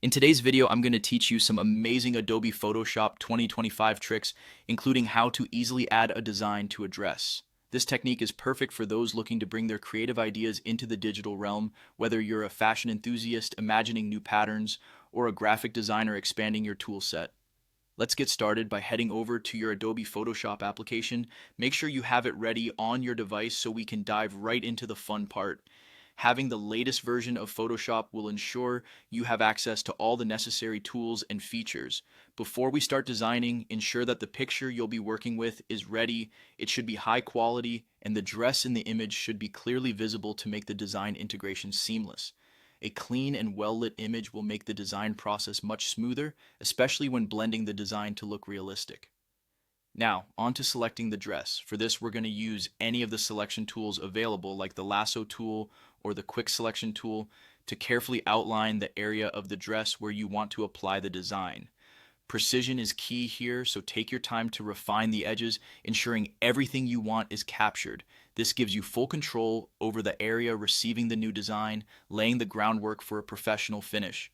In today's video, I'm going to teach you some amazing Adobe Photoshop 2025 tricks, including how to easily add a design to a dress. This technique is perfect for those looking to bring their creative ideas into the digital realm, whether you're a fashion enthusiast imagining new patterns or a graphic designer expanding your tool set. Let's get started by heading over to your Adobe Photoshop application. Make sure you have it ready on your device so we can dive right into the fun part. Having the latest version of Photoshop will ensure you have access to all the necessary tools and features. Before we start designing, ensure that the picture you'll be working with is ready. It should be high quality, and the dress in the image should be clearly visible to make the design integration seamless. A clean and well-lit image will make the design process much smoother, especially when blending the design to look realistic. Now, on to selecting the dress. For this, we're going to use any of the selection tools available, like the lasso tool or the quick selection tool, to carefully outline the area of the dress where you want to apply the design. Precision is key here, so take your time to refine the edges, ensuring everything you want is captured. This gives you full control over the area receiving the new design, laying the groundwork for a professional finish.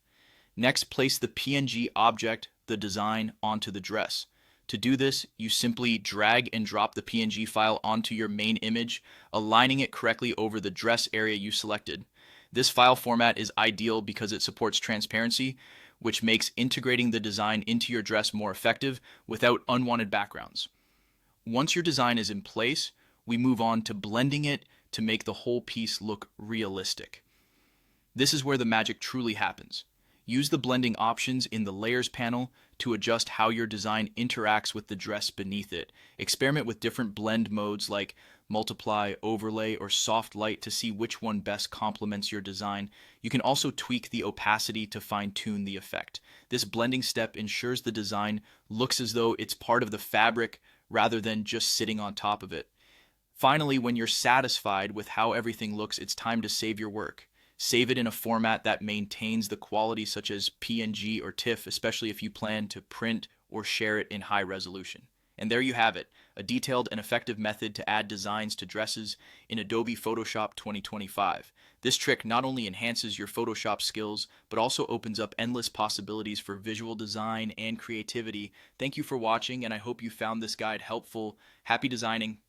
Next, place the PNG object, the design, onto the dress. To do this, you simply drag and drop the PNG file onto your main image, aligning it correctly over the dress area you selected. This file format is ideal because it supports transparency, which makes integrating the design into your dress more effective without unwanted backgrounds. Once your design is in place, we move on to blending it to make the whole piece look realistic. This is where the magic truly happens. Use the blending options in the Layers panel to adjust how your design interacts with the dress beneath it. Experiment with different blend modes like multiply, overlay, or soft light to see which one best complements your design. You can also tweak the opacity to fine-tune the effect. This blending step ensures the design looks as though it's part of the fabric rather than just sitting on top of it. Finally, when you're satisfied with how everything looks, it's time to save your work. Save it in a format that maintains the quality, such as PNG or TIFF, especially if you plan to print or share it in high resolution. And there you have it, a detailed and effective method to add designs to dresses in Adobe Photoshop 2025. This trick not only enhances your Photoshop skills, but also opens up endless possibilities for visual design and creativity. Thank you for watching, and I hope you found this guide helpful. Happy designing!